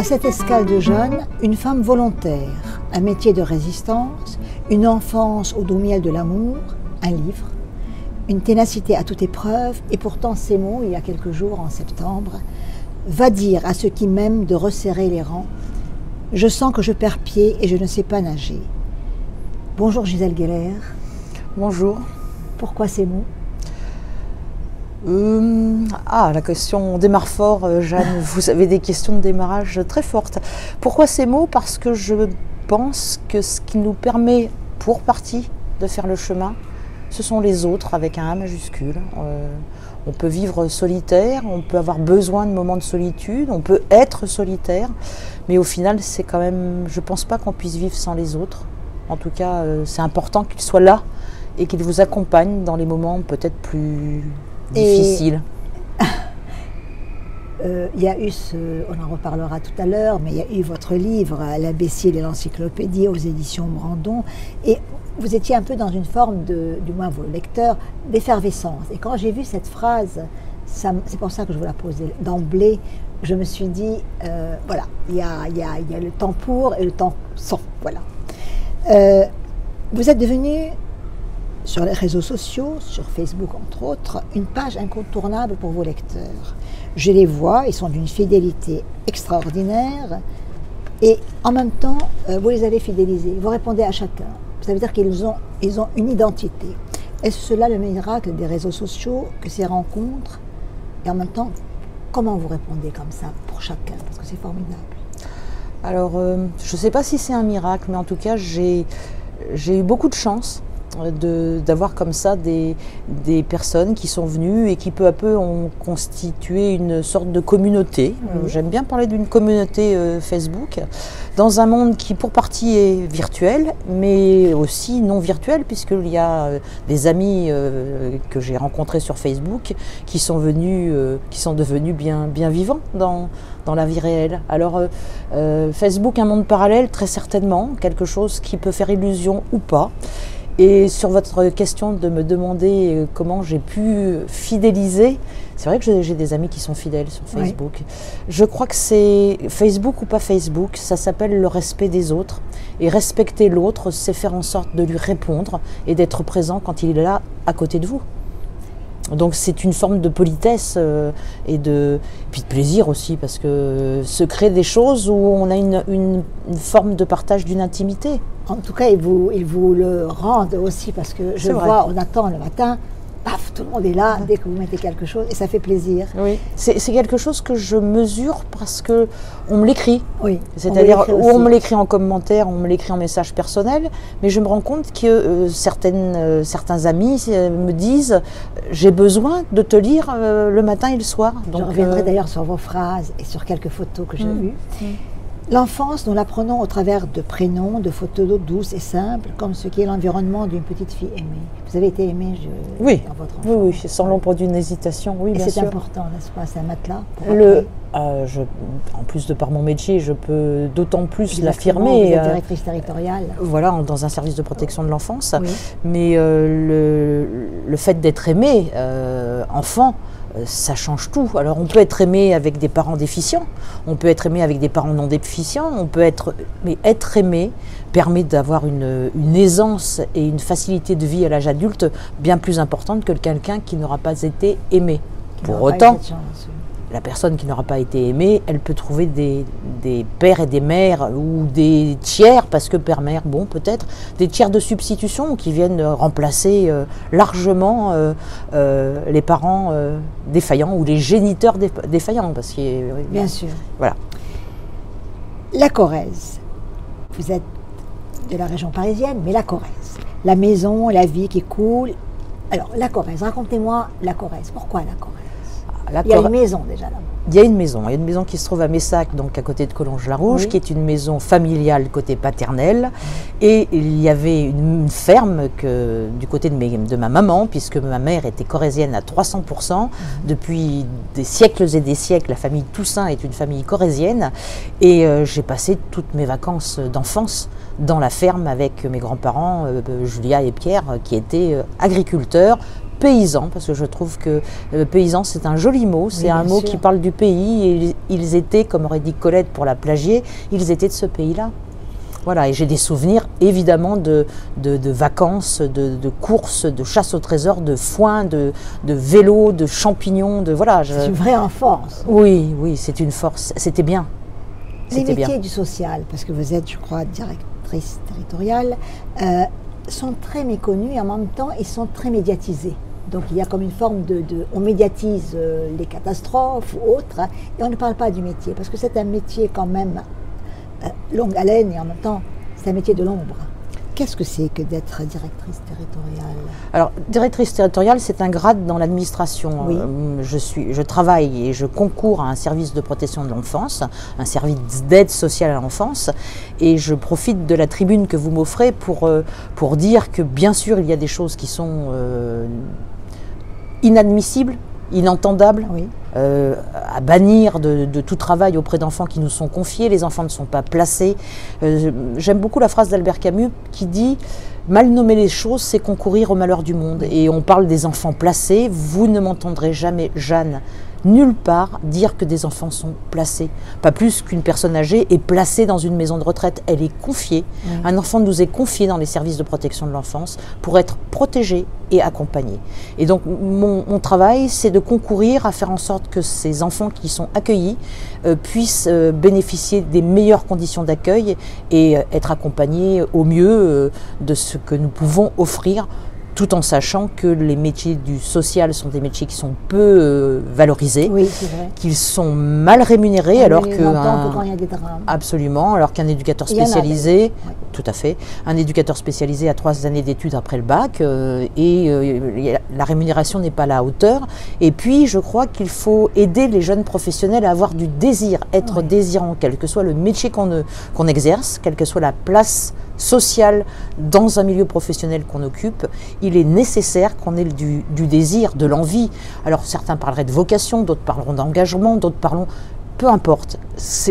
À cette escale de jeunes, une femme volontaire, un métier de résistance, une enfance au doux miel de l'amour, un livre, une ténacité à toute épreuve, et pourtant ces mots, il y a quelques jours, en septembre, va dire à ceux qui m'aiment de resserrer les rangs. Je sens que je perds pied et je ne sais pas nager. Bonjour Gisèle Geller. Bonjour. Pourquoi ces mots? La question démarre fort, Jeanne. Vous avez des questions de démarrage très fortes. Pourquoi ces mots? Parce que je pense que ce qui nous permet, pour partie, de faire le chemin, ce sont les autres, avec un A majuscule. On peut vivre solitaire, on peut avoir besoin de moments de solitude, on peut être solitaire, mais au final, c'est quand même, je ne pense pas qu'on puisse vivre sans les autres. En tout cas, c'est important qu'ils soient là et qu'ils vous accompagnent dans les moments peut-être plus difficiles. Il y a eu, on en reparlera tout à l'heure, mais il y a eu votre livre, L'imbécile et l'encyclopédie aux éditions Brandon, et vous étiez un peu dans une forme, du moins vos lecteurs, d'effervescence. Et quand j'ai vu cette phrase, c'est pour ça que je vous la posais d'emblée, je me suis dit, voilà, il y a le temps pour et le temps sans, voilà. Vous êtes devenu, sur les réseaux sociaux, sur Facebook entre autres, une page incontournable pour vos lecteurs. Je les vois, ils sont d'une fidélité extraordinaire et en même temps, vous les avez fidélisés, vous répondez à chacun. Ça veut dire qu'ils ont une identité. Est-ce cela le miracle des réseaux sociaux, que ces rencontres? Et en même temps, comment vous répondez comme ça pour chacun? Parce que c'est formidable. Alors, je ne sais pas si c'est un miracle, mais en tout cas, j'ai eu beaucoup de chance d'avoir comme ça des personnes qui sont venues et qui peu à peu ont constitué une sorte de communauté. J'aime bien parler d'une communauté Facebook, dans un monde qui pour partie est virtuel, mais aussi non virtuel, puisqu'il y a des amis que j'ai rencontrés sur Facebook qui sont devenus bien vivants dans la vie réelle. Alors Facebook, un monde parallèle, très certainement, quelque chose qui peut faire illusion ou pas. Et sur votre question de me demander comment j'ai pu fidéliser, c'est vrai que j'ai des amis qui sont fidèles sur Facebook. Oui. Je crois que c'est Facebook ou pas Facebook, ça s'appelle le respect des autres. Et respecter l'autre, c'est faire en sorte de lui répondre et d'être présent quand il est là à côté de vous. Donc c'est une forme de politesse et puis de plaisir aussi, parce que se créer des choses où on a une forme de partage d'une intimité. En tout cas, ils vous le rendent aussi, parce que je vois, on attend le matin, paf, tout le monde est là dès que vous mettez quelque chose, et ça fait plaisir. Oui, c'est quelque chose que je mesure parce que on me l'écrit. Oui. C'est-à-dire, ou on me l'écrit en commentaire, on me l'écrit en message personnel, mais je me rends compte que certains amis me disent « j'ai besoin de te lire le matin et le soir ». Je reviendrai d'ailleurs sur vos phrases et sur quelques photos que j'ai vues. L'enfance, nous l'apprenons au travers de prénoms, de photos d'eau douces et simples, comme ce qui est l'environnement d'une petite fille aimée. Vous avez été aimée dans votre enfance. Oui, sans l'ombre d'une hésitation, oui, bien sûr. Et c'est important, n'est-ce pas, c'est un matelas pour en plus de par mon métier, je peux d'autant plus l'affirmer. Vous êtes directrice territoriale. Voilà, dans un service de protection de l'enfance. Oui. Mais le fait d'être aimé, enfant, ça change tout. Alors on peut être aimé avec des parents déficients, on peut être aimé avec des parents non déficients, mais être aimé permet d'avoir une aisance et une facilité de vie à l'âge adulte bien plus importante que quelqu'un qui n'aura pas été aimé. Pour autant, la personne qui n'aura pas été aimée, elle peut trouver des pères et des mères ou des tiers, parce que père-mère, bon peut-être, des tiers de substitution qui viennent remplacer largement les parents défaillants ou les géniteurs défaillants. Parce que, bien sûr. Voilà. La Corrèze, vous êtes de la région parisienne, mais la Corrèze, la maison, la vie qui coule. Alors la Corrèze, racontez-moi la Corrèze, pourquoi la Corrèze? Il y a une maison déjà là. Il y a une maison qui se trouve à Messac, donc à côté de Collonges-la-Rouge, qui est une maison familiale côté paternel. Et il y avait une ferme du côté de ma maman, puisque ma mère était corrézienne à 300%. Depuis des siècles et des siècles, la famille Toussaint est une famille corrézienne. Et j'ai passé toutes mes vacances d'enfance dans la ferme avec mes grands-parents, Julia et Pierre, qui étaient agriculteurs, paysans, parce que je trouve que paysan c'est un joli mot, c'est un mot qui parle du pays, et ils étaient, comme aurait dit Colette pour la plagier, ils étaient de ce pays-là. Voilà, et j'ai des souvenirs évidemment de vacances, de courses, de chasse au trésor, de foin, de vélo, de champignons, de voilà. C'est une vraie enfance. Oui, oui, c'est une force. C'était bien. Les métiers du social, parce que vous êtes, je crois, directrice territoriale, sont très méconnus et en même temps, ils sont très médiatisés. Donc il y a comme une forme on médiatise les catastrophes ou autres, et on ne parle pas du métier, parce que c'est un métier quand même longue haleine et en même temps, c'est un métier de l'ombre. Qu'est-ce que c'est que d'être directrice territoriale? Alors, directrice territoriale, c'est un grade dans l'administration. Oui. Je travaille et je concours à un service de protection de l'enfance, un service d'aide sociale à l'enfance, et je profite de la tribune que vous m'offrez pour dire que bien sûr, il y a des choses qui sont inadmissibles, inentendables, oui. À bannir de tout travail auprès d'enfants qui nous sont confiés. Les enfants ne sont pas placés. J'aime beaucoup la phrase d'Albert Camus qui dit « Mal nommer les choses, c'est concourir au malheur du monde ». Et on parle des enfants placés. Vous ne m'entendrez jamais, Jeanne, nulle part dire que des enfants sont placés. Pas plus qu'une personne âgée est placée dans une maison de retraite. Elle est confiée. Oui. Un enfant nous est confié dans les services de protection de l'enfance pour être protégé et accompagné. Et donc mon travail, c'est de concourir à faire en sorte que ces enfants qui sont accueillis puissent bénéficier des meilleures conditions d'accueil et être accompagnés au mieux de ce que nous pouvons offrir, tout en sachant que les métiers du social sont des métiers qui sont peu valorisés, oui, qu'ils sont mal rémunérés, alors que quand il y a des drames. Absolument, alors qu'un éducateur spécialisé, tout à fait, un éducateur spécialisé a 3 années d'études après le bac, la rémunération n'est pas à la hauteur. Et puis, je crois qu'il faut aider les jeunes professionnels à avoir du désir, être désirant, quel que soit le métier qu'on exerce, quelle que soit la place sociale dans un milieu professionnel qu'on occupe. Il est nécessaire qu'on ait du désir, de l'envie. Alors certains parleraient de vocation, d'autres parleront d'engagement, d'autres parleront... Peu importe,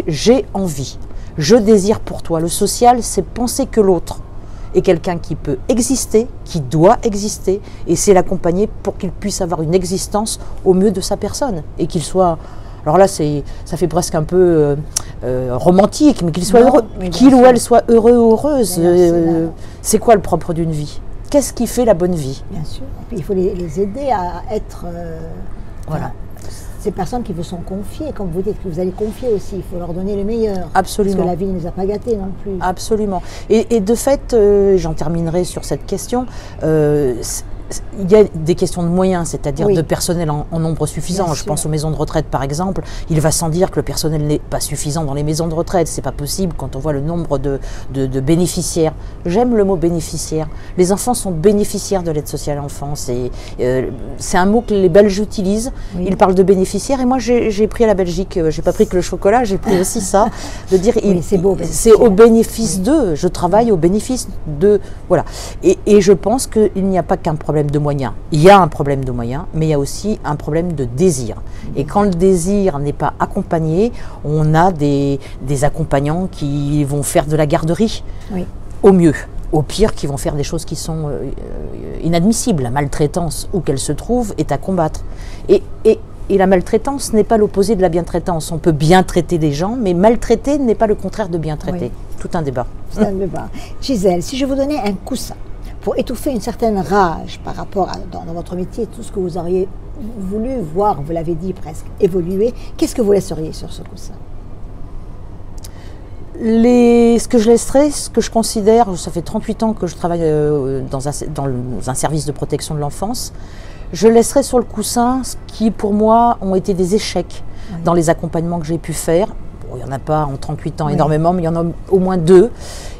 j'ai envie, je désire pour toi. Le social, c'est penser que l'autre est quelqu'un qui peut exister, qui doit exister, et c'est l'accompagner pour qu'il puisse avoir une existence au mieux de sa personne, et qu'il soit... Alors là, ça fait presque un peu romantique, mais qu'il soit heureux, qu'il ou elle soit heureux ou heureuse. C'est quoi le propre d'une vie? Qu'est-ce qui fait la bonne vie? Bien sûr. Et puis il faut les aider à être voilà. Ces personnes qui vous sont confiées, comme vous dites, que vous allez confier aussi, il faut leur donner le meilleur. Absolument. Parce que la vie ne nous a pas gâtés non plus. Absolument. Et de fait, j'en terminerai sur cette question. Il y a des questions de moyens, c'est-à-dire de personnel en nombre suffisant. Je pense aux maisons de retraite, par exemple. Il va sans dire que le personnel n'est pas suffisant dans les maisons de retraite. C'est pas possible quand on voit le nombre de bénéficiaires. J'aime le mot bénéficiaire. Les enfants sont bénéficiaires de l'aide sociale à l'enfance. C'est un mot que les Belges utilisent. Oui. Ils parlent de bénéficiaires. Et moi, j'ai pris à la Belgique, j'ai pas pris que le chocolat, j'ai pris aussi ça, de dire c'est au bénéfice d'eux. Je travaille au bénéfice de... Voilà. Et je pense qu'il n'y a pas qu'un problème de moyens. Il y a un problème de moyens, mais il y a aussi un problème de désir. Et quand le désir n'est pas accompagné, on a des accompagnants qui vont faire de la garderie, au mieux. Au pire, qui vont faire des choses qui sont inadmissibles. La maltraitance, où qu'elle se trouve, est à combattre. Et la maltraitance n'est pas l'opposé de la bientraitance. On peut bien traiter des gens, mais maltraiter n'est pas le contraire de bien traiter. Tout un débat. C'est un débat. Gisèle, si je vous donnais un coussin pour étouffer une certaine rage par rapport à dans votre métier, tout ce que vous auriez voulu voir, vous l'avez dit presque, évoluer, qu'est-ce que vous laisseriez sur ce coussin? Ce que je laisserais, ce que je considère, ça fait 38 ans que je travaille dans un service de protection de l'enfance, je laisserai sur le coussin ce qui, pour moi, ont été des échecs dans les accompagnements que j'ai pu faire. Bon, il n'y en a pas en 38 ans énormément, mais il y en a au moins 2.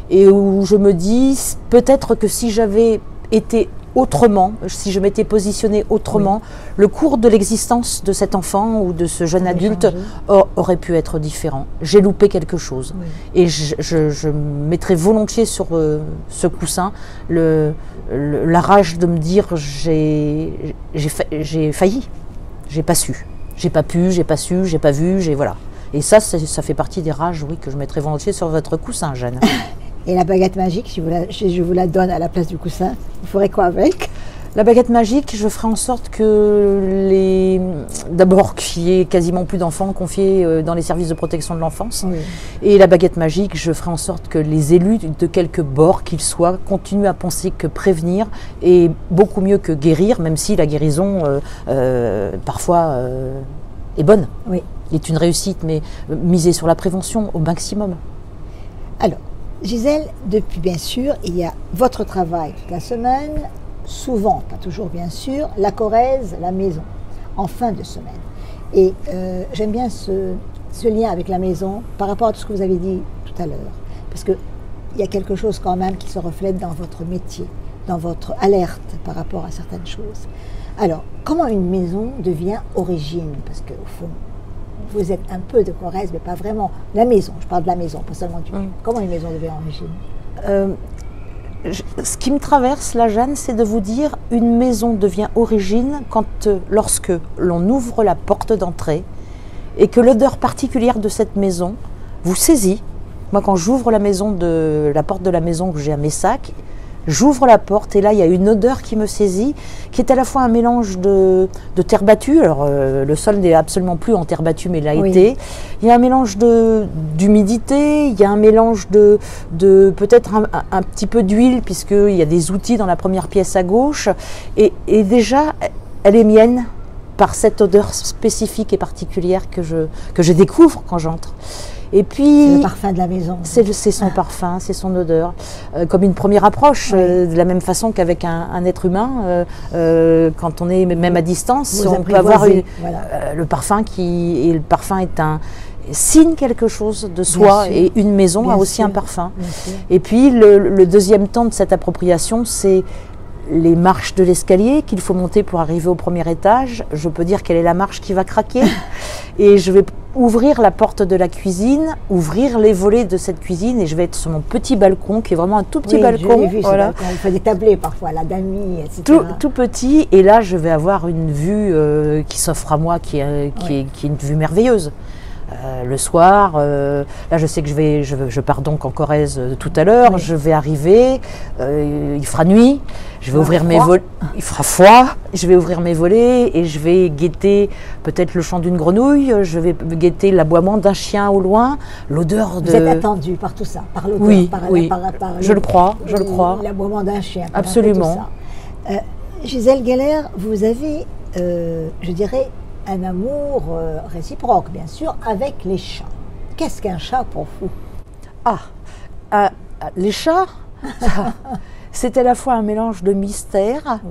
Et où je me dis, peut-être que si j'avais été autrement, si je m'étais positionnée autrement, le cours de l'existence de cet enfant ou de ce jeune adulte aurait pu être différent. J'ai loupé quelque chose. Et je mettrais volontiers sur ce coussin la rage de me dire j'ai failli, j'ai pas su, j'ai pas pu, j'ai pas su, j'ai pas vu, voilà. Et ça fait partie des rages, que je mettrais volontiers sur votre coussin, Jeanne. Et la baguette magique, si je vous la donne à la place du coussin, vous ferez quoi avec? La baguette magique, je ferai en sorte que d'abord qu'il n'y ait quasiment plus d'enfants confiés dans les services de protection de l'enfance. Oui. Et la baguette magique, je ferai en sorte que les élus de quelque bord qu'ils soient continuent à penser que prévenir est beaucoup mieux que guérir, même si la guérison parfois est bonne, Oui. est une réussite, mais miser sur la prévention au maximum. Alors, Gisèle, depuis bien sûr, il y a votre travail toute la semaine, souvent, pas toujours bien sûr, la Corrèze, la maison, en fin de semaine. Et j'aime bien ce lien avec la maison par rapport à tout ce que vous avez dit tout à l'heure. Parce qu'il y a quelque chose quand même qui se reflète dans votre métier, dans votre alerte par rapport à certaines choses. Alors, comment une maison devient origine? Parce qu'au fond, vous êtes un peu de Corrèze, mais pas vraiment. La maison, je parle de la maison, pas seulement du... Comment une maison devient origine? Ce qui me traverse, là, Jeanne, c'est de vous dire, une maison devient origine lorsque l'on ouvre la porte d'entrée et que l'odeur particulière de cette maison vous saisit. Moi, quand j'ouvre la porte de la maison que j'ai à Messac, j'ouvre la porte et là, il y a une odeur qui me saisit, qui est à la fois un mélange de terre battue. Alors, le sol n'est absolument plus en terre battue, mais l'a été. Il y a un mélange d'humidité, il y a un mélange de peut-être un petit peu d'huile, puisqu'il y a des outils dans la première pièce à gauche. Et déjà, elle est mienne par cette odeur spécifique et particulière que je découvre quand j'entre. Et puis, c'est le parfum de la maison. C'est son parfum, c'est son odeur. Comme une première approche, de la même façon qu'avec un être humain, quand on est même à distance, on peut avoir le parfum et le parfum signe quelque chose de soi, et une maison a aussi un parfum. Et puis le deuxième temps de cette appropriation, c'est les marches de l'escalier qu'il faut monter pour arriver au premier étage. Je peux dire quelle est la marche qui va craquer et je vais ouvrir la porte de la cuisine, ouvrir les volets de cette cuisine et je vais être sur mon petit balcon qui est vraiment un tout petit balcon. Je l'ai vu, voilà. On fait des tablés parfois, la dami, etc. Tout petit, et là je vais avoir une vue qui s'offre à moi qui est une vue merveilleuse. Le soir, là je sais que je pars donc en Corrèze tout à l'heure, je vais arriver, il fera nuit, je vais ouvrir mes volets, il fera froid, je vais ouvrir mes volets et je vais guetter peut-être le chant d'une grenouille, je vais guetter l'aboiement d'un chien au loin, l'odeur de... Vous êtes attendu par tout ça, par l'odeur, oui, par je le crois. L'aboiement d'un chien. Absolument. Gisèle Geller, vous avez, je dirais, un amour réciproque, bien sûr, avec les chats. Qu'est-ce qu'un chat pour vous? Les chats, c'est à la fois un mélange de mystère,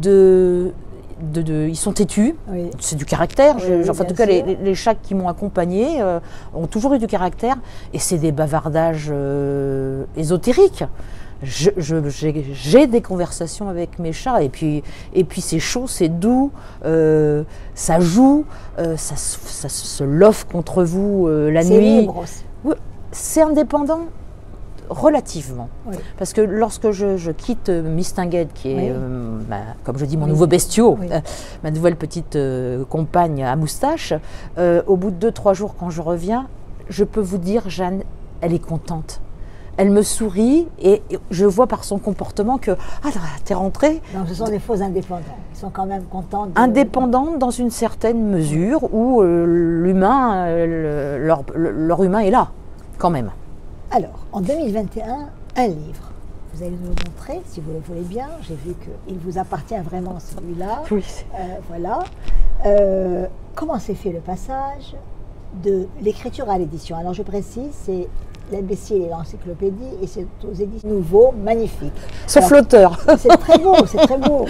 ils sont têtus, c'est du caractère. En tout cas, les chats qui m'ont accompagnée ont toujours eu du caractère, et c'est des bavardages ésotériques. J'ai des conversations avec mes chats et puis c'est chaud, c'est doux, ça joue, ça se loffe contre vous la nuit. C'est libre aussi. C'est indépendant relativement. Parce que lorsque je quitte Mistinguett, qui est, comme je dis, mon nouveau bestiau, ma nouvelle petite compagne à moustache, au bout de 2-3 jours quand je reviens, je peux vous dire, Jeanne, elle est contente. Elle me sourit et je vois par son comportement que « Ah, t'es rentrée ». Donc ce sont des faux indépendants. Ils sont quand même contents. Indépendants dans une certaine mesure où l'humain, leur humain est là, quand même. Alors, en 2021, un livre. Vous allez nous le montrer, si vous le voulez bien. J'ai vu qu'il vous appartient vraiment, celui-là. Oui. Voilà. Comment s'est fait le passage de l'écriture à l'édition? Alors, je précise, c'est L'imbécile et l'encyclopédie, et c'est aux éditions Nouveau, magnifique. Sauf l'auteur. C'est très beau, c'est très beau.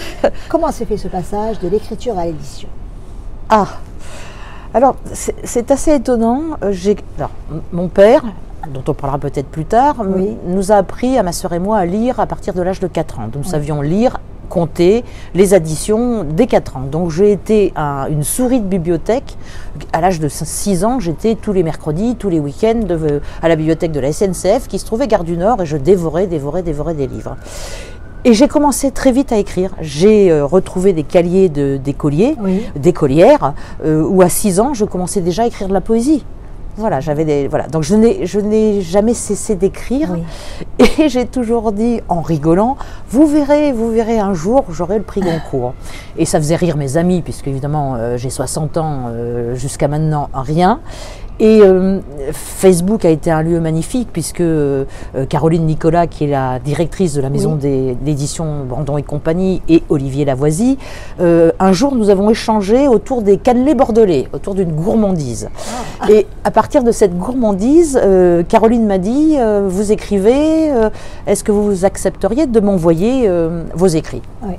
Comment s'est fait ce passage de l'écriture à l'édition? Alors, c'est assez étonnant. Mon père, dont on parlera peut-être plus tard, nous a appris, à ma sœur et moi, à lire à partir de l'âge de 4 ans. Nous savions lire, compter, les additions dès 4 ans. Donc j'ai été une souris de bibliothèque. À l'âge de 6 ans, j'étais tous les mercredis, tous les week-ends à la bibliothèque de la SNCF qui se trouvait Gare du Nord et je dévorais des livres. Et j'ai commencé très vite à écrire. J'ai retrouvé des cahiers d'écoliers, d'écolières, où à 6 ans, je commençais déjà à écrire de la poésie. Voilà, voilà. Donc je n'ai jamais cessé d'écrire, Oui. et j'ai toujours dit en rigolant, vous verrez un jour, j'aurai le prix Goncourt. Et ça faisait rire mes amis, puisque évidemment j'ai 60 ans, jusqu'à maintenant rien. Et Facebook a été un lieu magnifique, puisque Caroline Nicolas, qui est la directrice de la maison d'édition Brandon et compagnie, et Olivier Lavoisy, un jour nous avons échangé autour des cannelés bordelais, autour d'une gourmandise. Et à partir de cette gourmandise, Caroline m'a dit, vous écrivez, est-ce que vous accepteriez de m'envoyer vos écrits? Oui.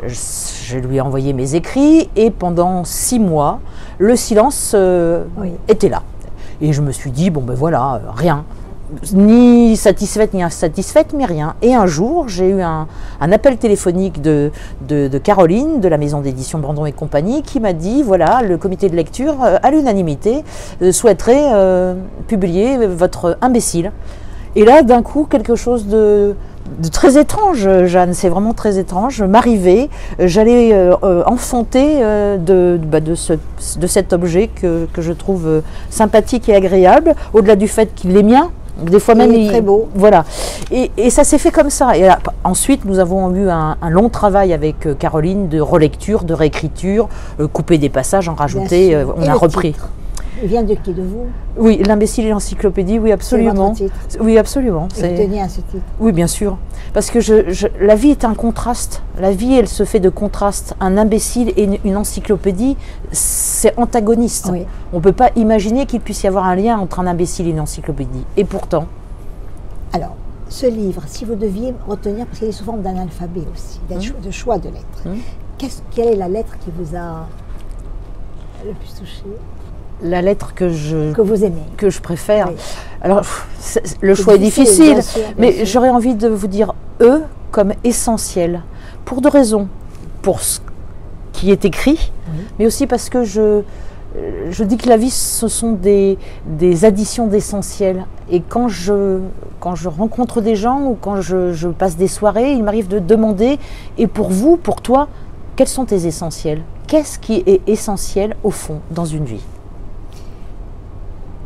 Je lui ai envoyé mes écrits, et pendant 6 mois, le silence était là. Et je me suis dit, bon ben voilà, rien. Ni satisfaite ni insatisfaite, mais rien. Et un jour, j'ai eu un appel téléphonique de Caroline, de la maison d'édition Brandon et compagnie, qui m'a dit, voilà, le comité de lecture, à l'unanimité, souhaiterait publier votre imbécile. Et là, d'un coup, quelque chose de très étrange, Jeanne, c'est vraiment très étrange, m'arrivait, j'allais enfanter de cet objet que je trouve sympathique et agréable, au-delà du fait qu'il est mien. Des fois même, il est très beau. Voilà. Et ça s'est fait comme ça. Et là, ensuite, nous avons eu un long travail avec Caroline de relecture, de réécriture, couper des passages, en rajouter, on a repris. Titre. Il vient de qui? De vous? Oui, l'imbécile et l'encyclopédie, oui, absolument. C'est votre titre. Oui, absolument. Et vous teniez à ce titre? Oui, bien sûr. Parce que la vie est un contraste. La vie, elle se fait de contraste. Un imbécile et une encyclopédie, c'est antagoniste. Oui. On ne peut pas imaginer qu'il puisse y avoir un lien entre un imbécile et une encyclopédie. Et pourtant. Alors, ce livre, si vous deviez retenir, parce qu'il est sous forme d'un alphabet aussi, de choix de lettres, quelle est la lettre qui vous a le plus touché? La lettre que vous aimez, que je préfère. Oui. Alors, le choix est difficile, bien sûr, mais j'aurais envie de vous dire comme essentiel, pour 2 raisons. Pour ce qui est écrit, mais aussi parce que je dis que la vie, ce sont des additions d'essentiels. Et quand je rencontre des gens, ou quand je passe des soirées, il m'arrive de demander, et pour vous, pour toi, quels sont tes essentiels? Qu'est-ce qui est essentiel au fond dans une vie?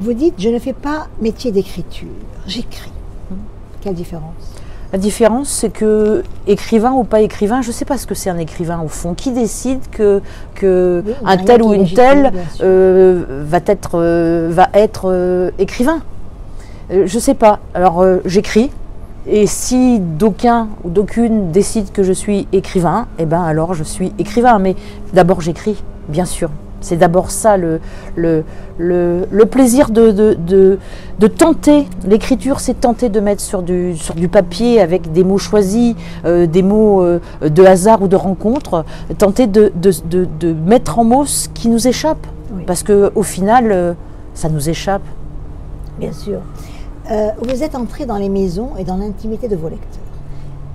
Vous dites, je ne fais pas métier d'écriture, j'écris. Quelle différence? La différence, c'est que, écrivain ou pas écrivain, je ne sais pas ce que c'est un écrivain au fond. Qui décide que un tel ou une telle va être écrivain? Je ne sais pas. Alors, j'écris. Et si d'aucun ou d'aucune décide que je suis écrivain, eh ben alors je suis écrivain. Mais d'abord, j'écris, bien sûr. C'est d'abord ça le plaisir de tenter. L'écriture, c'est tenter de mettre sur du papier avec des mots choisis, des mots de hasard ou de rencontre, tenter de mettre en mots ce qui nous échappe. Oui. Parce qu'au final, ça nous échappe. Bien sûr. Vous êtes entré dans les maisons et dans l'intimité de vos lecteurs.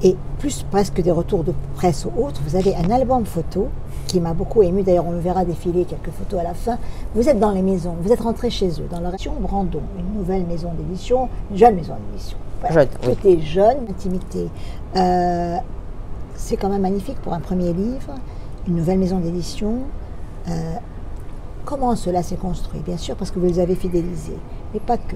Et plus presque des retours de presse ou autres, vous avez un album photo qui m'a beaucoup ému. D'ailleurs, on me verra défiler quelques photos à la fin. Vous êtes dans les maisons, vous êtes rentré chez eux, dans leur édition Brandon, une nouvelle maison d'édition, une jeune maison d'édition. Voilà. Tout est jeune, intimité. C'est quand même magnifique pour un premier livre, une nouvelle maison d'édition. Comment cela s'est construit? Bien sûr, parce que vous les avez fidélisés, mais pas que.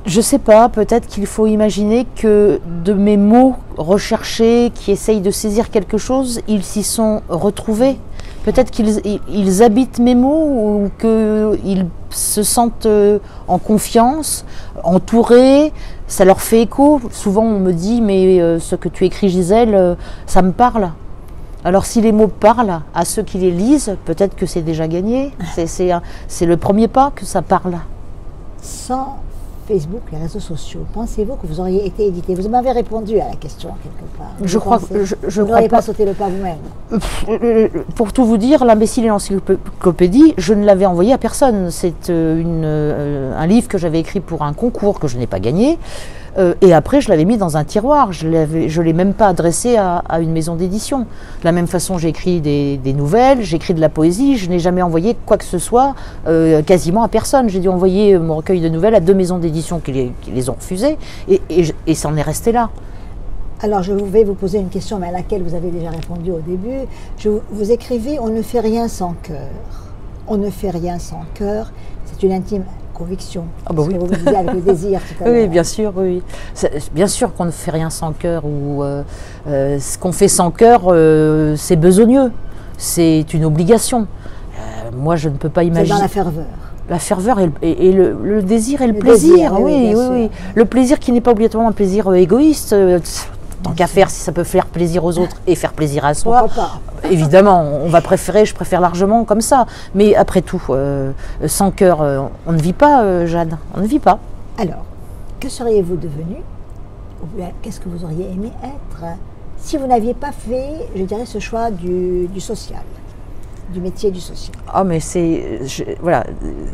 Je sais pas, peut-être qu'il faut imaginer que de mes mots recherchés, qui essayent de saisir quelque chose, ils s'y sont retrouvés. Peut-être qu'ils habitent mes mots, ou qu'ils se sentent en confiance, entourés, ça leur fait écho. Souvent on me dit, mais ce que tu écris, Gisèle, ça me parle. Alors si les mots parlent à ceux qui les lisent, peut-être que c'est déjà gagné. C'est le premier pas que ça parle. Sans Facebook, les réseaux sociaux, pensez-vous que vous auriez été édité? Vous m'avez répondu à la question quelque part. Je crois vous n'auriez pas sauté le pas vous-même. Pour tout vous dire, l'imbécile et l'encyclopédie, je ne l'avais envoyé à personne. C'est un livre que j'avais écrit pour un concours que je n'ai pas gagné. Et après, je l'avais mis dans un tiroir. Je ne l'ai même pas adressé à une maison d'édition. De la même façon, j'écris des nouvelles, j'écris de la poésie. Je n'ai jamais envoyé quoi que ce soit quasiment à personne. J'ai dû envoyer mon recueil de nouvelles à 2 maisons d'édition qui les ont refusées. Et ça en est resté là. Alors, je vais vous poser une question, mais à laquelle vous avez déjà répondu au début. Vous écrivez « On ne fait rien sans cœur ». on ne fait rien sans cœur, c'est une intime conviction. Ah bah oui. Ce que vous me disiez avec le désir tout à l'heure. Oui, bien sûr, oui. Bien sûr qu'on ne fait rien sans cœur, ou ce qu'on fait sans cœur, c'est besogneux, c'est une obligation. Moi, je ne peux pas imaginer. C'est dans la ferveur. La ferveur et le désir et le plaisir, désir, oui, oui. Le plaisir qui n'est pas obligatoirement un plaisir égoïste. Tant qu'à faire, si ça peut faire plaisir aux autres et faire plaisir à soi, évidemment, je préfère largement comme ça. Mais après tout, sans cœur, on ne vit pas, Jeanne, on ne vit pas. Alors, que seriez-vous devenu, ou bien qu'est-ce que vous auriez aimé être, si vous n'aviez pas fait, je dirais, ce choix du social, du métier du social? Ah, mais voilà,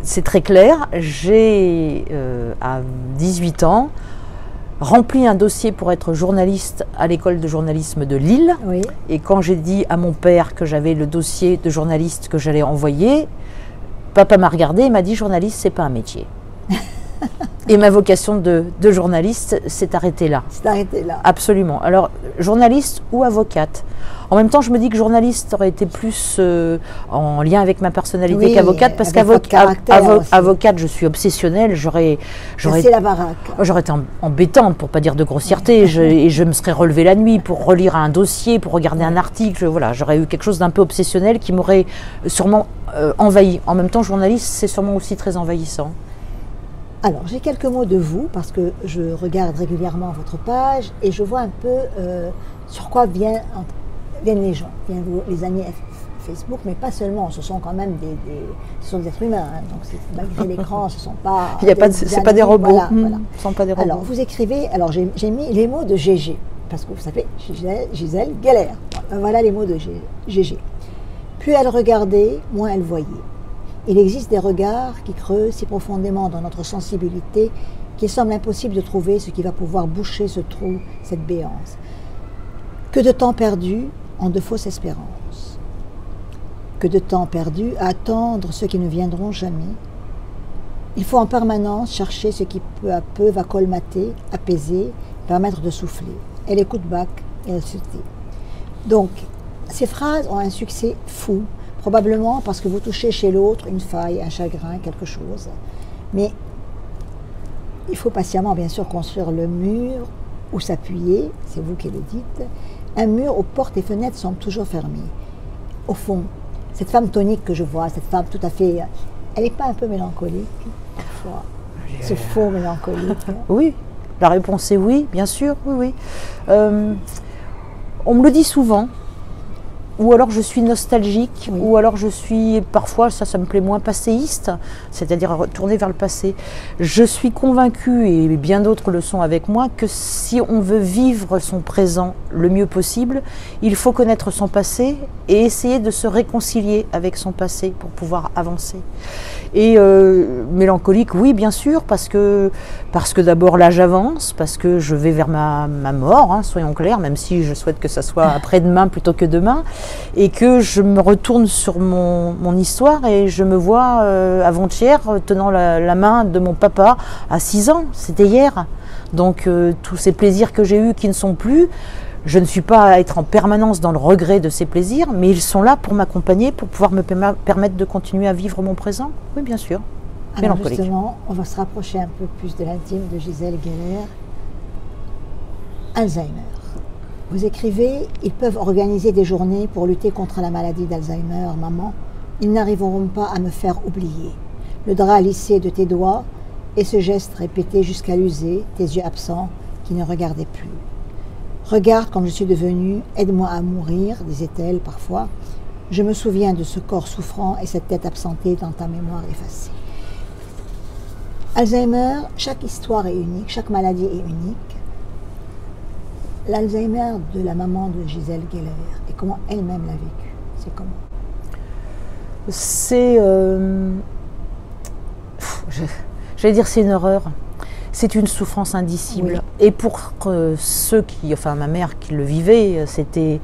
c'est très clair. J'ai, à 18 ans, rempli un dossier pour être journaliste à l'école de journalisme de Lille. Oui. Et quand j'ai dit à mon père que j'avais le dossier de journaliste que j'allais envoyer, papa m'a regardé et m'a dit « journaliste, c'est pas un métier ». Et ma vocation de journaliste s'est arrêtée là. C'est arrêté là. Absolument. Alors, journaliste ou avocate. En même temps, je me dis que journaliste aurait été plus en lien avec ma personnalité qu'avocate, parce qu'avocate, je suis obsessionnelle. J'aurais été embêtante, pour pas dire de grossièreté, et je me serais relevée la nuit pour relire un dossier, pour regarder un article. Voilà, j'aurais eu quelque chose d'un peu obsessionnel qui m'aurait sûrement envahi. En même temps, journaliste, c'est sûrement aussi très envahissant. Alors, j'ai quelques mots de vous, parce que je regarde régulièrement votre page et je vois un peu sur quoi viennent les gens, viennent les amis Facebook, mais pas seulement, ce sont quand même ce sont des êtres humains, hein, donc malgré l'écran, ce ne sont pas... C'est pas des robots. Voilà, voilà. Ce sont pas des robots. Alors, vous écrivez, alors j'ai mis les mots de GG, parce que vous savez, Gisèle Geller. Voilà les mots de GG. Plus elle regardait, moins elle voyait. Il existe des regards qui creusent si profondément dans notre sensibilité qu'il semble impossible de trouver ce qui va pouvoir boucher ce trou, cette béance. Que de temps perdu en de fausses espérances. Que de temps perdu à attendre ceux qui ne viendront jamais. Il faut en permanence chercher ce qui peu à peu va colmater, apaiser, permettre de souffler. Elle écoute Bach et elle se tait. Donc, ces phrases ont un succès fou, probablement parce que vous touchez chez l'autre une faille, un chagrin, quelque chose. Mais il faut patiemment, bien sûr, construire le mur où s'appuyer, c'est vous qui le dites, un mur où portes et fenêtres sont toujours fermées. Au fond, cette femme tonique que je vois, cette femme tout à fait... Elle n'est pas un peu mélancolique, parfois? Ce faux mélancolique. Oui, la réponse est oui, bien sûr, oui, oui. On me le dit souvent. Ou alors je suis nostalgique, oui. Ou alors je suis parfois, ça me plaît moins, passéiste, c'est-à-dire retourner vers le passé. Je suis convaincue, et bien d'autres le sont avec moi, que si on veut vivre son présent le mieux possible, il faut connaître son passé et essayer de se réconcilier avec son passé pour pouvoir avancer. Et mélancolique, oui, bien sûr, parce que d'abord l'âge avance, parce que je vais vers ma mort, hein, soyons clairs, même si je souhaite que ça soit après-demain plutôt que demain, et que je me retourne sur mon histoire et je me vois avant-hier tenant la main de mon papa à 6 ans, c'était hier. Donc tous ces plaisirs que j'ai eus qui ne sont plus, je ne suis pas à être en permanence dans le regret de ces plaisirs, mais ils sont là pour m'accompagner, pour pouvoir me permettre de continuer à vivre mon présent. Oui, bien sûr. Alors justement, on va se rapprocher un peu plus de l'intime de Gisèle Geller. Alzheimer. Vous écrivez, ils peuvent organiser des journées pour lutter contre la maladie d'Alzheimer, maman. Ils n'arriveront pas à me faire oublier. Le drap lissé de tes doigts et ce geste répété jusqu'à l'user, tes yeux absents qui ne regardaient plus. Regarde comme je suis devenue, aide-moi à mourir, disait-elle parfois. Je me souviens de ce corps souffrant et cette tête absentée dans ta mémoire effacée. Alzheimer, chaque histoire est unique, chaque maladie est unique. L'Alzheimer de la maman de Gisèle Geller, et comment elle-même l'a vécu, c'est comment? C'est, j'allais dire c'est une horreur. C'est une souffrance indicible. Oui. Et pour ceux qui, enfin ma mère qui le vivait, c'était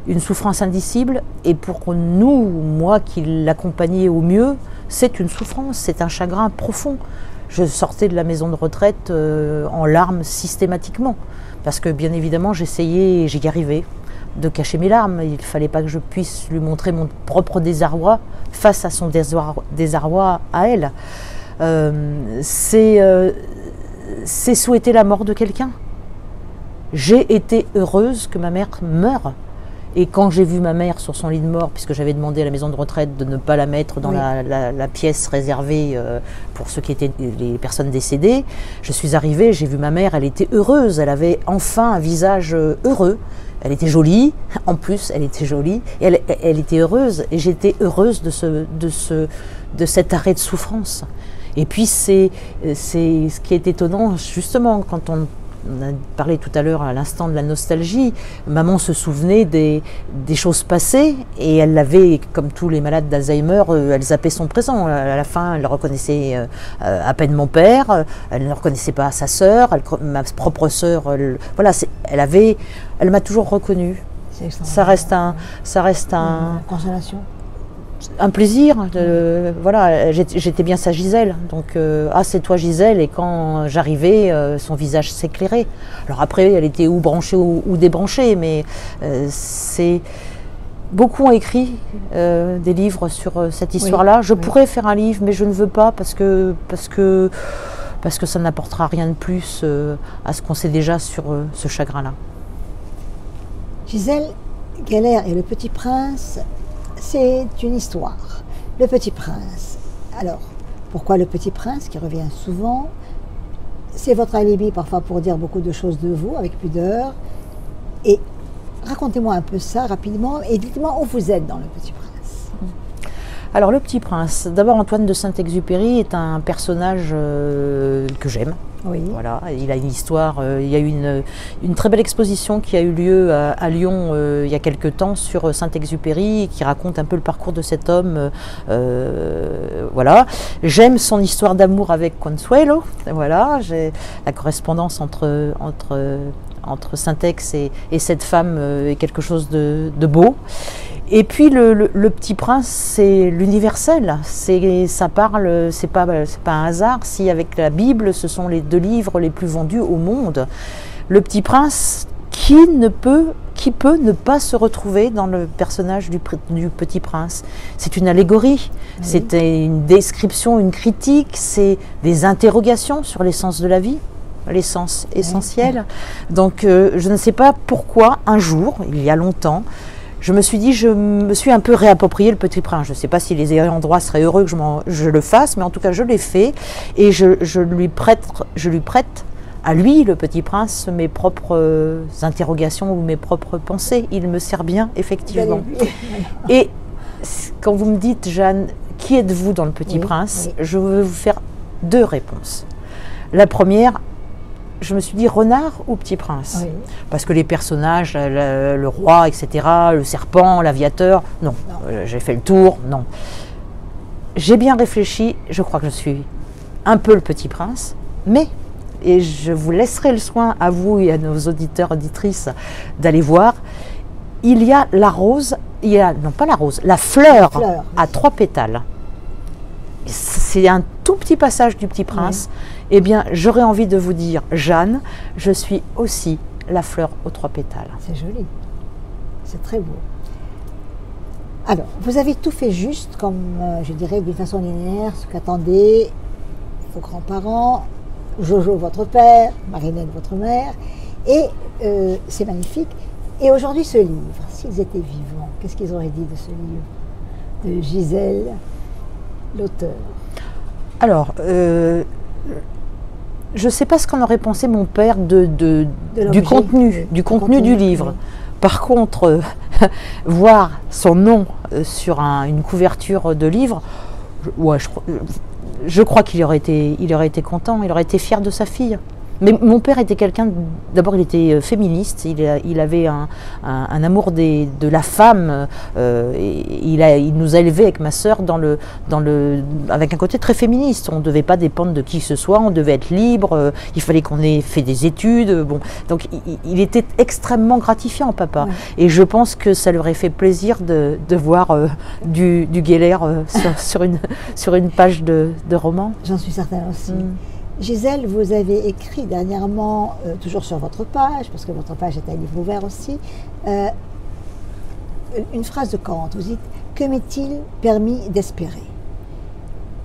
une souffrance indicible. Et pour nous, moi qui l'accompagnais au mieux, c'est une souffrance, c'est un chagrin profond. Je sortais de la maison de retraite en larmes systématiquement. Parce que bien évidemment, j'essayais et j'y arrivais. de cacher mes larmes. Il ne fallait pas que je puisse lui montrer mon propre désarroi face à son désarroi à elle. C'est souhaiter la mort de quelqu'un. J'ai été heureuse que ma mère meure. Et quand j'ai vu ma mère sur son lit de mort, puisque j'avais demandé à la maison de retraite de ne pas la mettre dans la pièce réservée pour ceux qui étaient les personnes décédées, je suis arrivée, j'ai vu ma mère, elle était heureuse, elle avait enfin un visage heureux. Elle était jolie, en plus elle était jolie, et elle était heureuse, et j'étais heureuse de cet arrêt de souffrance. Et puis c'est ce qui est étonnant, justement, quand on a parlé tout à l'heure à l'instant de la nostalgie, maman se souvenait des choses passées, et elle avait, comme tous les malades d'Alzheimer, elle zappait son présent. À la fin, elle reconnaissait à peine mon père, elle ne reconnaissait pas sa sœur, ma propre sœur, voilà, elle m'a toujours reconnue. Ça reste un consolation. Un plaisir, voilà, j'étais bien sa Gisèle, donc c'est toi Gisèle, et quand j'arrivais, son visage s'éclairait. Alors après, elle était ou branchée ou débranchée, mais beaucoup ont écrit des livres sur cette histoire-là. Je pourrais faire un livre, mais je ne veux pas parce que ça n'apportera rien de plus à ce qu'on sait déjà sur ce chagrin-là. Gisèle Geller et le Petit Prince, c'est une histoire. Le Petit Prince. Alors, pourquoi le Petit Prince qui revient souvent? C'est votre alibi parfois pour dire beaucoup de choses de vous, avec pudeur. Et racontez-moi un peu ça rapidement et dites-moi où vous êtes dans le Petit Prince. Alors le Petit Prince, d'abord Antoine de Saint-Exupéry est un personnage que j'aime. Oui. Voilà, il a une histoire, il y a eu une très belle exposition qui a eu lieu à Lyon il y a quelque temps sur Saint-Exupéry, qui raconte un peu le parcours de cet homme. Voilà, j'aime son histoire d'amour avec Consuelo. Voilà, j'ai la correspondance entre Saint-Ex et cette femme est quelque chose de beau. Et puis le Petit Prince, c'est l'universel. Ça parle, c'est pas un hasard si avec la Bible, ce sont les 2 livres les plus vendus au monde. Le Petit Prince, qui peut ne pas se retrouver dans le personnage du Petit Prince? C'est une allégorie, oui. C'est une description, une critique, c'est des interrogations sur l'essence de la vie. L'essence essentielle. Donc je ne sais pas pourquoi, un jour, il y a longtemps, je me suis dit, je me suis un peu réapproprié le Petit Prince. Je ne sais pas si les ayants droit seraient heureux que je le fasse, mais en tout cas je l'ai fait, et je lui prête à lui, le Petit Prince, mes propres interrogations ou mes propres pensées. Il me sert bien, effectivement. Et quand vous me dites, Jeanne, qui êtes-vous dans le Petit Prince? Je veux vous faire 2 réponses. La première, je me suis dit renard ou Petit Prince? Oui. Parce que les personnages, le roi, etc., le serpent, l'aviateur, non. J'ai fait le tour, non. J'ai bien réfléchi, je crois que je suis un peu le Petit Prince, mais, et je vous laisserai le soin à vous et à nos auditeurs, auditrices, d'aller voir, il y a la rose, non pas la rose, la fleur à 3 pétales. C'est un tout petit passage du Petit Prince. Oui. Eh bien, j'aurais envie de vous dire, Jeanne, je suis aussi la fleur aux 3 pétales. C'est joli, c'est très beau. Alors, vous avez tout fait juste, comme je dirais d'une façon linéaire, ce qu'attendaient vos grands-parents, Jojo, votre père, Marinette, votre mère, et c'est magnifique. Et aujourd'hui, ce livre, s'ils étaient vivants, qu'est-ce qu'ils auraient dit de ce livre, de Gisèle, l'auteur? Alors, je ne sais pas ce qu'en aurait pensé mon père du contenu du livre. Oui. Par contre, voir son nom sur une couverture de livre, ouais, je crois qu'il aurait été content, il aurait été fier de sa fille. Mais mon père était quelqu'un, d'abord il était féministe, il avait un amour de la femme, il nous a élevés avec ma sœur avec un côté très féministe. On ne devait pas dépendre de qui que ce soit, on devait être libre, il fallait qu'on ait fait des études. Bon. Donc il était extrêmement gratifiant, papa. Ouais. Et je pense que ça lui aurait fait plaisir de voir du Geller sur une page de roman. J'en suis certaine aussi. Gisèle, vous avez écrit dernièrement, toujours sur votre page, parce que votre page est un livre ouvert aussi, une phrase de Kant, vous dites « Que m'est-il permis d'espérer ?»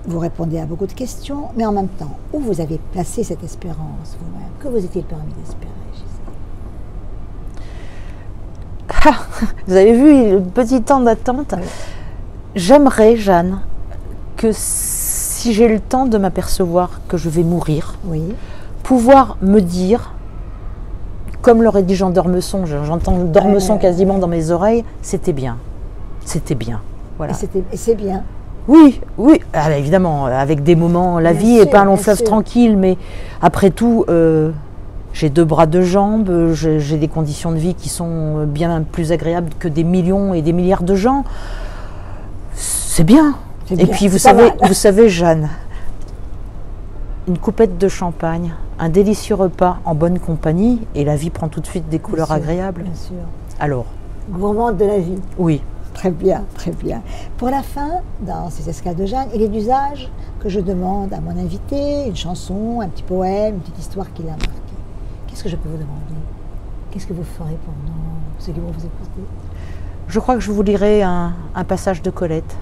Vous répondez à beaucoup de questions, mais en même temps, où vous avez placé cette espérance vous-même? Que vous est-il permis d'espérer, Gisèle? Vous avez vu le petit temps d'attente. Oui. J'aimerais, Jeanne, que si j'ai le temps de m'apercevoir que je vais mourir, oui, pouvoir me dire, comme l'aurait dit Jean d'Ormesson, j'entends d'Ormesson quasiment dans mes oreilles, c'était bien. C'était bien. Voilà. Et c'est bien. Oui, oui, alors évidemment, avec des moments, la vie n'est pas un long fleuve tranquille, mais après tout, j'ai 2 bras, 2 jambes, j'ai des conditions de vie qui sont bien plus agréables que des millions et des milliards de gens. C'est bien. Et puis vous savez, Jeanne, une coupette de champagne, un délicieux repas en bonne compagnie, et la vie prend tout de suite des couleurs agréables. Bien sûr. Alors. Gourmande de la vie. Oui. Très bien, très bien. Pour la fin, dans ces escales de Jeanne, il est d'usage que je demande à mon invité une chanson, un petit poème, une petite histoire qui l'a marqué. Qu'est-ce que je peux vous demander? Qu'est-ce que vous ferez pour nous, ceux qui vont vous écouter? Je crois que je vous lirai un passage de Colette.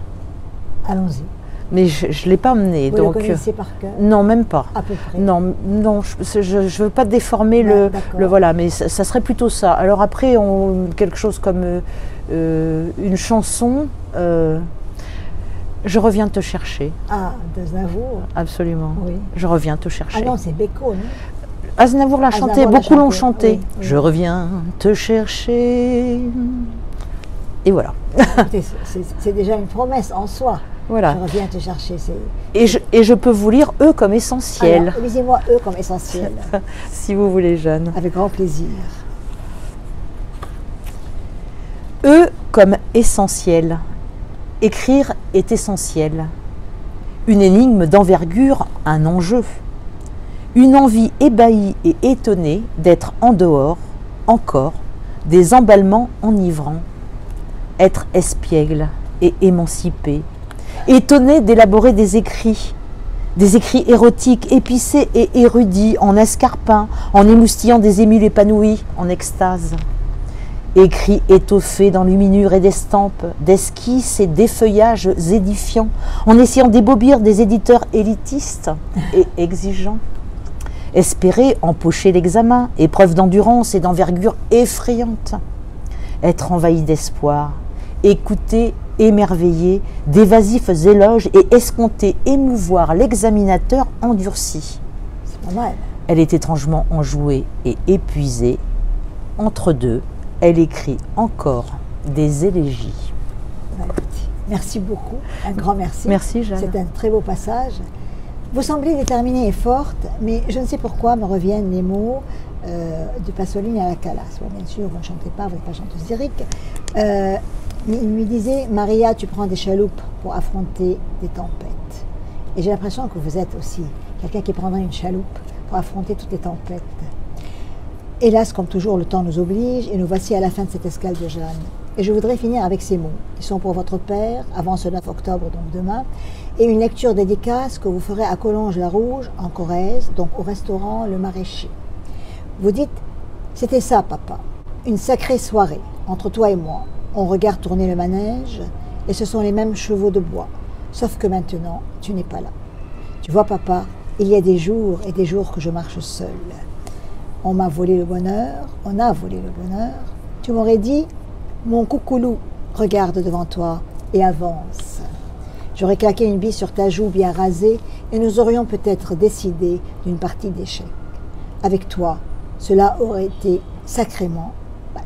Allons-y. Mais je ne l'ai pas emmené. Vous donc, le connaissez par cœur? Non, même pas. À peu près. Non, je ne veux pas déformer le voilà, mais ça serait plutôt ça. Alors après, quelque chose comme une chanson, Je reviens te chercher. Ah, d'Aznavour. Absolument. Oui. Je reviens te chercher. Ah non, c'est Beko, non? Aznavour l'a chanté, beaucoup l'ont chanté. Oui, oui. Je reviens te chercher. Et voilà. C'est déjà une promesse en soi. Voilà. Je reviens te chercher. Et je peux vous lire eux comme essentiel. Alors, lisez-moi eux comme essentiel. Si vous voulez, Jeanne. Avec grand plaisir. Eux comme essentiel. Écrire est essentiel. Une énigme d'envergure, un enjeu. Une envie ébahie et étonnée d'être en dehors, encore, des emballements enivrants. Être espiègle et émancipé. Étonné d'élaborer des écrits érotiques, épicés et érudits, en escarpins, en émoustillant des émules épanouis, en extase. Écrits étoffés d'enluminures et d'estampes, d'esquisses et d'effeuillages édifiants, en essayant d'ébobir des éditeurs élitistes et exigeants. Espérer empocher l'examen, épreuve d'endurance et d'envergure effrayante. Être envahi d'espoir, écouter, émerveiller, d'évasifs éloges et escompter, émouvoir l'examinateur endurci. C'est pas mal. Elle est étrangement enjouée et épuisée. Entre deux, elle écrit encore des élégies. Bah, écoutez, merci beaucoup, un grand merci. Merci, Jeanne. C'est un très beau passage. Vous semblez déterminée et forte, mais je ne sais pourquoi me reviennent les mots de Pasolini à la Calas. Bon, bien sûr, vous ne chantez pas, vous n'êtes pas chanteuse lyrique. Il lui disait, Maria, tu prends des chaloupes pour affronter des tempêtes. Et j'ai l'impression que vous êtes aussi quelqu'un qui prendra une chaloupe pour affronter toutes les tempêtes. Hélas, comme toujours, le temps nous oblige et nous voici à la fin de cette escale de Jeanne. Et je voudrais finir avec ces mots, qui sont pour votre père, avant ce 9 octobre, donc demain, et une lecture dédicace que vous ferez à Collonges-la-Rouge, en Corrèze, donc au restaurant Le Maraîcher. Vous dites, c'était ça, papa, une sacrée soirée, entre toi et moi. On regarde tourner le manège, et ce sont les mêmes chevaux de bois, sauf que maintenant, tu n'es pas là. Tu vois, papa, il y a des jours et des jours que je marche seule. On m'a volé le bonheur, on a volé le bonheur. Tu m'aurais dit, mon coucoulou, regarde devant toi et avance. J'aurais claqué une bille sur ta joue bien rasée et nous aurions peut-être décidé d'une partie d'échecs. Avec toi, cela aurait été sacrément mal.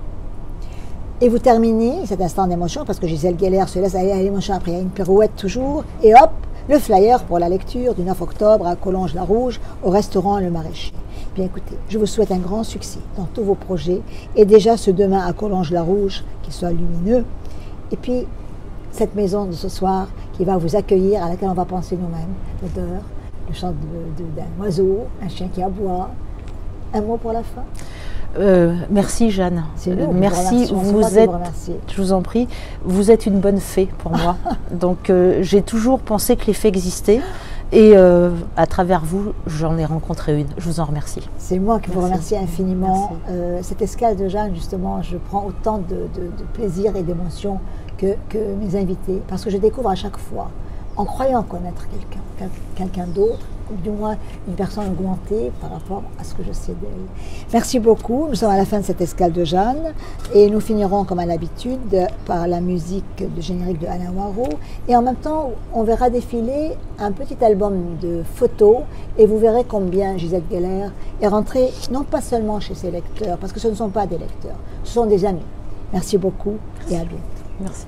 Et vous terminez cet instant d'émotion, parce que Gisèle Gueller se laisse aller à l'émotion, après il y a une pirouette toujours, et hop, le flyer pour la lecture du 9 octobre à Collonges-la-Rouge au restaurant Le Maraîcher. Bien écoutez, je vous souhaite un grand succès dans tous vos projets et déjà ce demain à Collonges-la-Rouge, qu'il soit lumineux. Et puis, cette maison de ce soir qui va vous accueillir, à laquelle on va penser nous-mêmes, l'odeur, le chant d'un oiseau, un chien qui aboie. Un mot pour la fin? Merci Jeanne. Merci, vous êtes, je vous en prie, vous êtes une bonne fée pour moi. Donc j'ai toujours pensé que les fées existaient. Et à travers vous, j'en ai rencontré une. Je vous en remercie. C'est moi qui vous remercie infiniment. Merci. Cette escale de Jeanne, justement, je prends autant de plaisir et d'émotion que mes invités, parce que je découvre à chaque fois, en croyant connaître quelqu'un d'autre, ou du moins une personne augmentée par rapport à ce que je sais d'elle. Merci beaucoup. Nous sommes à la fin de cette escale de Jeanne et nous finirons comme à l'habitude par la musique de générique de Alain Waro, et en même temps on verra défiler un petit album de photos et vous verrez combien Gisèle Geller est rentrée non pas seulement chez ses lecteurs, parce que ce ne sont pas des lecteurs, ce sont des amis. Merci beaucoup et à bientôt. Merci.